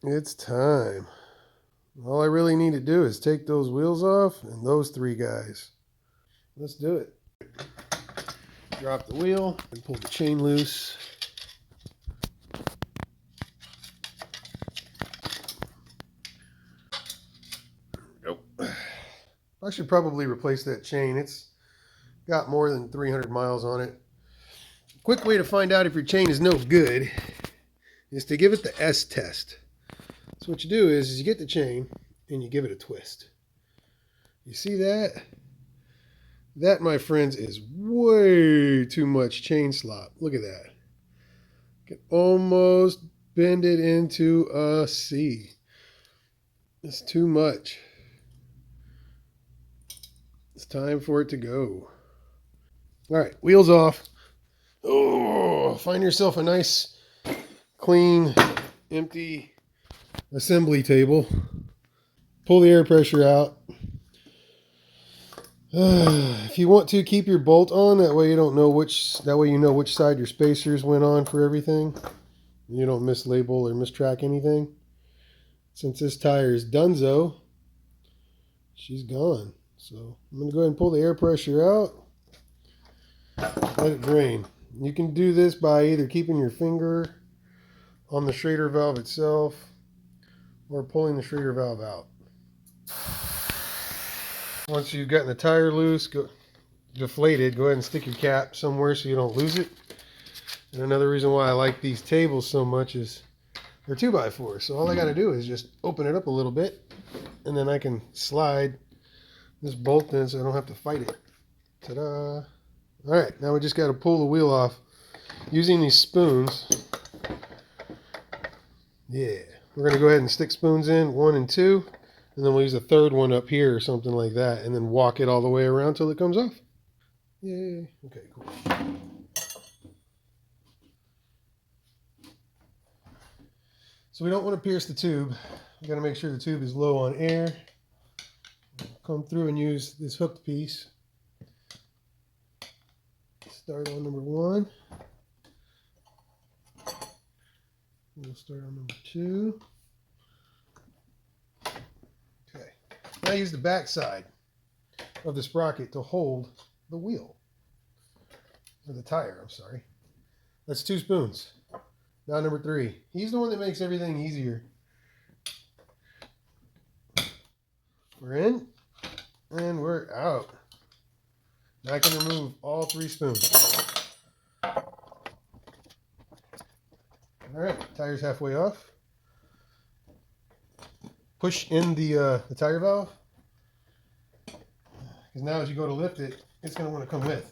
It's time. All I really need to do is take those wheels off and those three guys. Let's do it. Drop the wheel and pull the chain loose. Nope. I should probably replace that chain. It's got more than 300 miles on it. Quick way to find out if your chain is no good is to give it the S test. So what you do is you get the chain and you give it a twist. You see that? That, my friends, is way too much chain slop. Look at that. You can almost bend it into a C. It's too much. It's time for it to go. All right, wheels off. Oh, find yourself a nice, clean, empty assembly table. Pull the air pressure out. If you want to, keep your bolt on. That way you don't know which. That way you know which side your spacers went on for everything. You don't mislabel or mistrack anything. Since this tire is donezo, she's gone. So I'm going to go ahead and pull the air pressure out. Let it drain. You can do this by either keeping your finger on the Schrader valve itself or pulling the Schrader valve out. Once you've gotten the tire loose, deflated, go ahead and stick your cap somewhere so you don't lose it. And another reason why I like these tables so much is they're 2x4. So all I got to do is just open it up a little bit, and then I can slide this bolt in so I don't have to fight it. Ta-da! All right, now we just got to pull the wheel off using these spoons. Yeah, we're going to go ahead and stick spoons in, 1 and 2, and then we'll use a third one up here or something like that, and then walk it all the way around till it comes off. Yay. Okay, cool. So we don't want to pierce the tube. We got to make sure the tube is low on air. Come through and use this hooked piece. Start on number 1. We'll start on number 2. Okay. Now use the back side of the sprocket to hold the wheel. Or the tire, I'm sorry. That's 2 spoons. Now number 3. He's the one that makes everything easier. We're in and we're out. Now I can remove all 3 spoons. Alright, tire's halfway off. Push in the tire valve. Because now as you go to lift it, it's going to want to come with.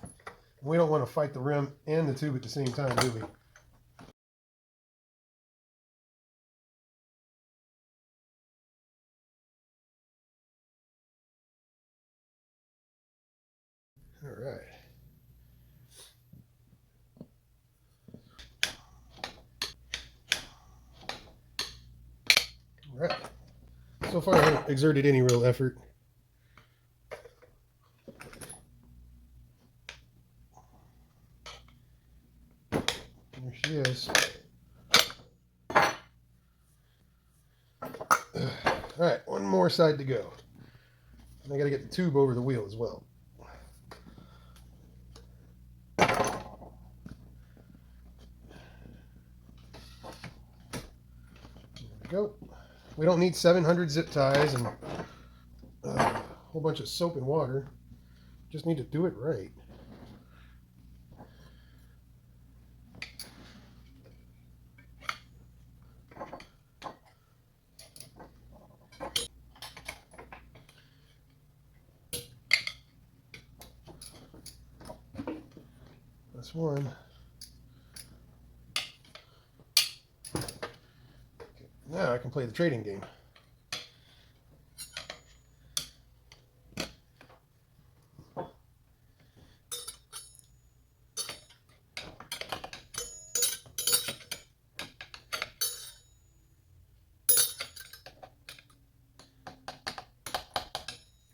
We don't want to fight the rim and the tube at the same time, do we? Alright. Alright. So far I haven't exerted any real effort. There she is. Alright, one more side to go. And I gotta get the tube over the wheel as well. There we go. We don't need 700 zip ties and a whole bunch of soap and water. Just need to do it right. That's one. Okay, now I can play the trading game.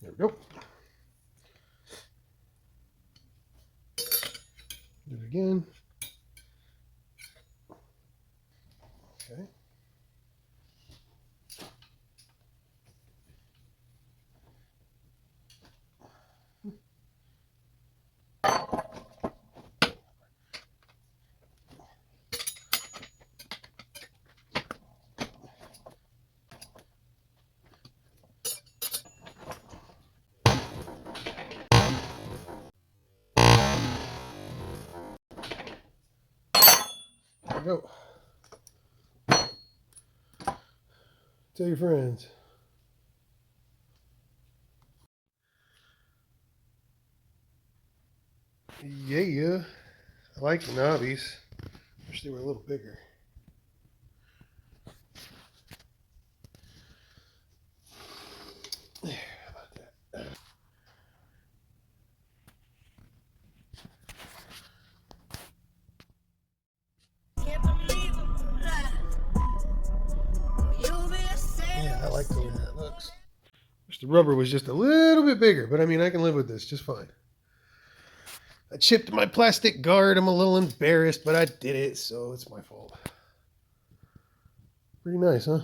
There we go. Do it again. Okay. go. Tell your friends. Yeah, I like the knobbies. Wish they were a little bigger. There, how about that? Yeah, I like the way that looks. Wish the rubber was just a little bit bigger, but I mean, I can live with this just fine. I chipped my plastic guard. I'm a little embarrassed, but I did it, so it's my fault. Pretty nice, huh?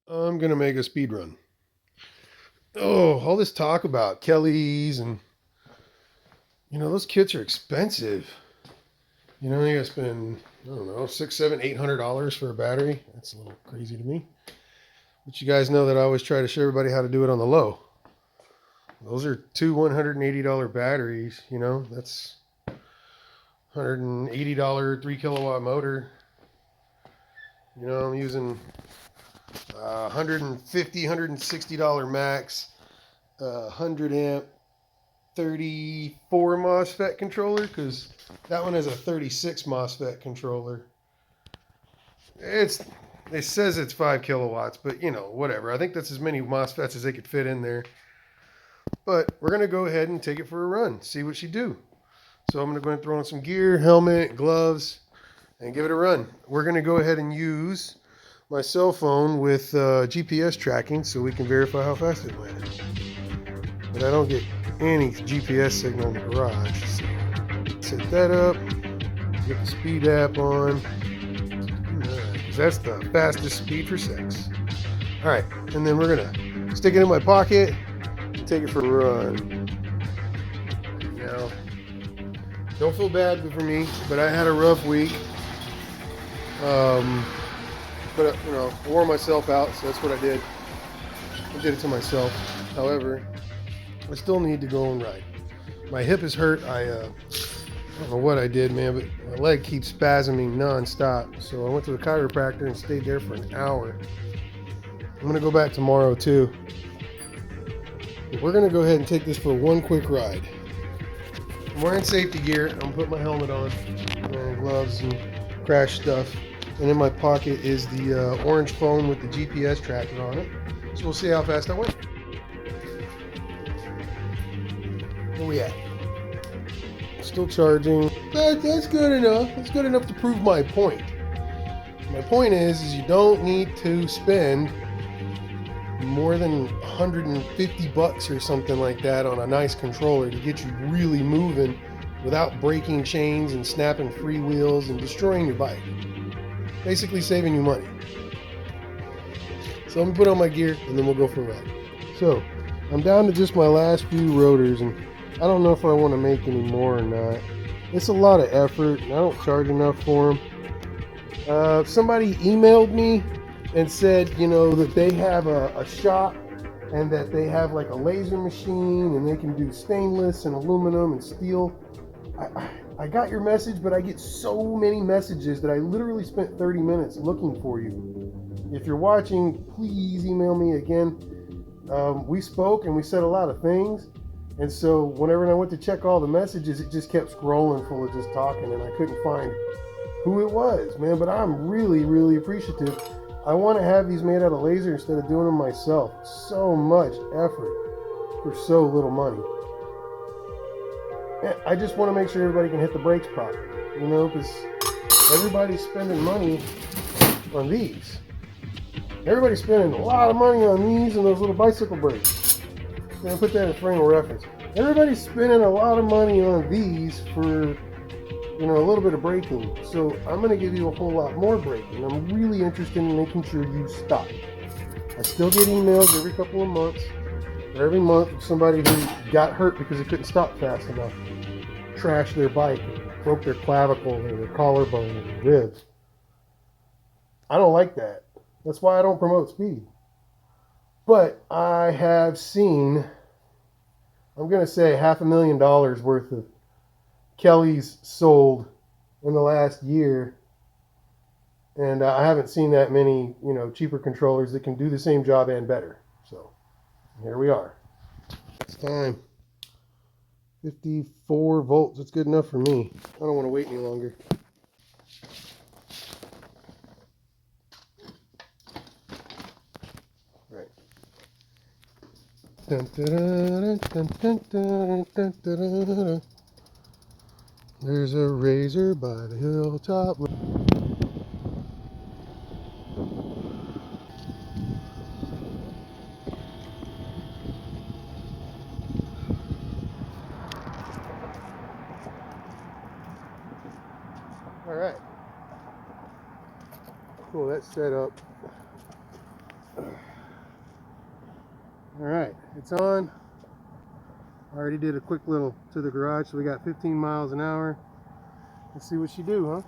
I'm going to make a speed run. Oh, all this talk about Kelly's and, you know, those kits are expensive. You know, you gotta spend, I don't know, $600, $700, $800 for a battery. That's a little crazy to me. But you guys know that I always try to show everybody how to do it on the low. Those are two $180 batteries, you know, that's $180 3 kilowatt motor. You know, I'm using $150, $160 max, 100 amp 34 MOSFET controller, because that one has a 36 MOSFET controller. It says it's 5 kilowatts, but you know, whatever. I think that's as many MOSFETs as they could fit in there. But we're going to go ahead and take it for a run, see what she do. So I'm going to go and throw on some gear, helmet, gloves, and give it a run. We're going to go ahead and use my cell phone with GPS tracking so we can verify how fast it went. But I don't get any GPS signal in the garage. So set that up, get the speed app on. That's the fastest speed for sex. All right, and then we're gonna stick it in my pocket and take it for a run. Now, don't feel bad for me, but I had a rough week. But you know, I wore myself out, so that's what I did. I did it to myself. However, I still need to go and ride. My hip is hurt. I don't know what I did, man, but my leg keeps spasming nonstop. So I went to the chiropractor and stayed there for an hour. I'm going to go back tomorrow too. But we're going to go ahead and take this for one quick ride. I'm wearing safety gear. I'm putting my helmet on and gloves and crash stuff. And in my pocket is the orange phone with the GPS tracker on it. So we'll see how fast I went. Where we at? Still charging. That's good enough. That's good enough to prove my point. My point is you don't need to spend more than $150 or something like that on a nice controller to get you really moving without breaking chains and snapping freewheels and destroying your bike. Basically saving you money. So I'm gonna put on my gear and then we'll go for a ride. So I'm down to just my last few rotors, and I don't know if I want to make any more or not. It's a lot of effort and I don't charge enough for them. Somebody emailed me and said, you know, that they have a shop and that they have like a laser machine and they can do stainless and aluminum and steel. I got your message, but I get so many messages that I literally spent 30 minutes looking for you. If you're watching, please email me again. We spoke and we said a lot of things. And so whenever I went to check all the messages, it just kept scrolling full of just talking and I couldn't find who it was, man. But I'm really, really appreciative. I want to have these made out of laser instead of doing them myself. So much effort for so little money. I just want to make sure everybody can hit the brakes properly, you know, because everybody's spending money on these. Everybody's spending a lot of money on these and those little bicycle brakes. I'm going to put that in frame of reference. Everybody's spending a lot of money on these for, you know, a little bit of braking. So I'm going to give you a whole lot more braking. I'm really interested in making sure you stop. I still get emails every couple of months, or every month, of somebody who got hurt because they couldn't stop fast enough, trashed their bike, broke their clavicle or their collarbone or their ribs. I don't like that. That's why I don't promote speed. But I have seen, I'm going to say $500,000 worth of Kelly's sold in the last year. And I haven't seen that many, you know, cheaper controllers that can do the same job and better. So here we are. It's time. 54 volts. That's good enough for me. I don't want to wait any longer. Right. Dun, dun, dun, dun, dun, dun, dun, dun. There's a razor by the hilltop. All right. Cool, that's set up. All right, it's on. I already did a quick little to the garage, so we got 15 miles an hour. Let's see what she do, huh?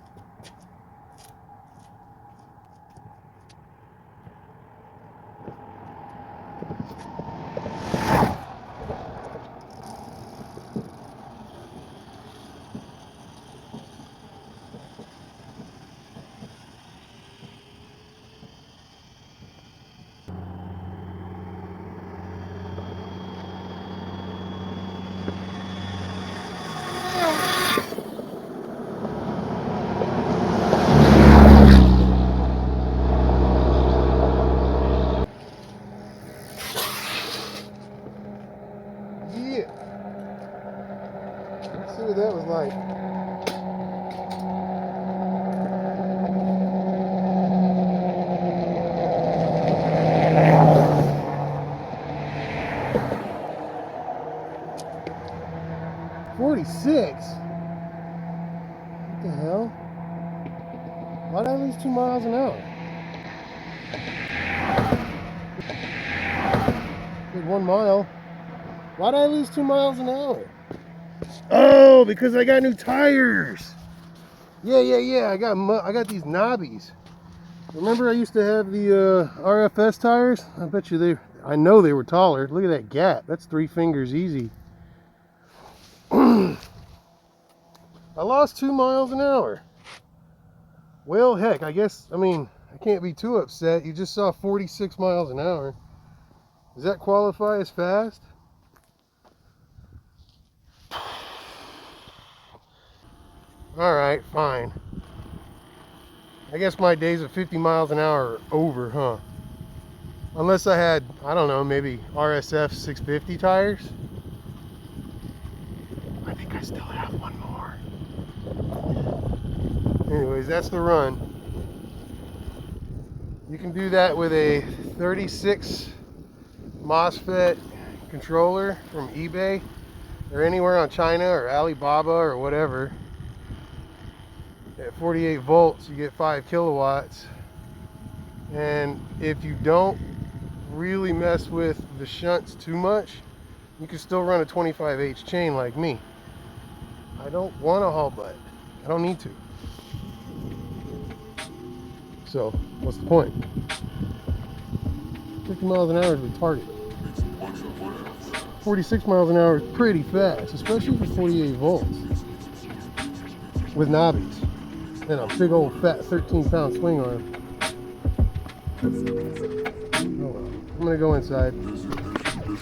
Yeah. Let's see what that was like. $46? What the hell? Why did I lose 2 miles an hour? Did 1 mile. Why did I lose 2 miles an hour? Oh, because I got new tires. Yeah. I got these knobbies. Remember I used to have the RFS tires? I bet you I know they were taller. Look at that gap. That's 3 fingers easy. I lost 2 miles an hour. Well, heck, I can't be too upset. You just saw 46 miles an hour. Does that qualify as fast? All right, fine. I guess my days of 50 miles an hour are over, huh? Unless I had, I don't know, maybe RSF 650 tires. I think I still have one more. Anyways, that's the run. You can do that with a 36 MOSFET controller from eBay or anywhere on China or Alibaba or whatever. At 48 volts, you get 5 kilowatts. And if you don't really mess with the shunts too much, you can still run a 25H chain like me. I don't want a haul butt. I don't need to. So, what's the point? 50 miles an hour is the target. 46 miles an hour is pretty fast, especially for 48 volts. With knobbies. And a big old fat 13-pound swing arm. Oh well. I'm gonna go inside.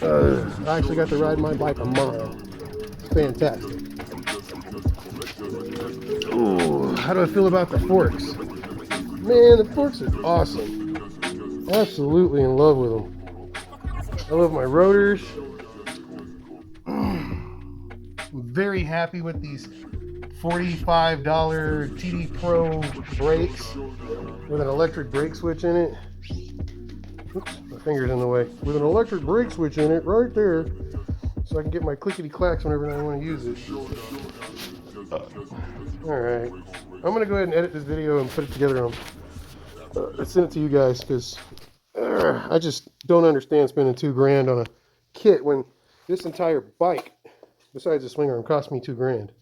I actually got to ride my bike a mile. It's fantastic. Ooh, how do I feel about the forks? Man, the forks are awesome. Absolutely in love with them. I love my rotors. I'm very happy with these $45 TD Pro brakes with an electric brake switch in it. Oops, my finger's in the way. With an electric brake switch in it right there, so I can get my clickety clacks whenever I want to use it. Alright, I'm going to go ahead and edit this video and put it together on. Let's send it to you guys because I just don't understand spending $2 grand on a kit when this entire bike, besides the swing arm, cost me $2 grand.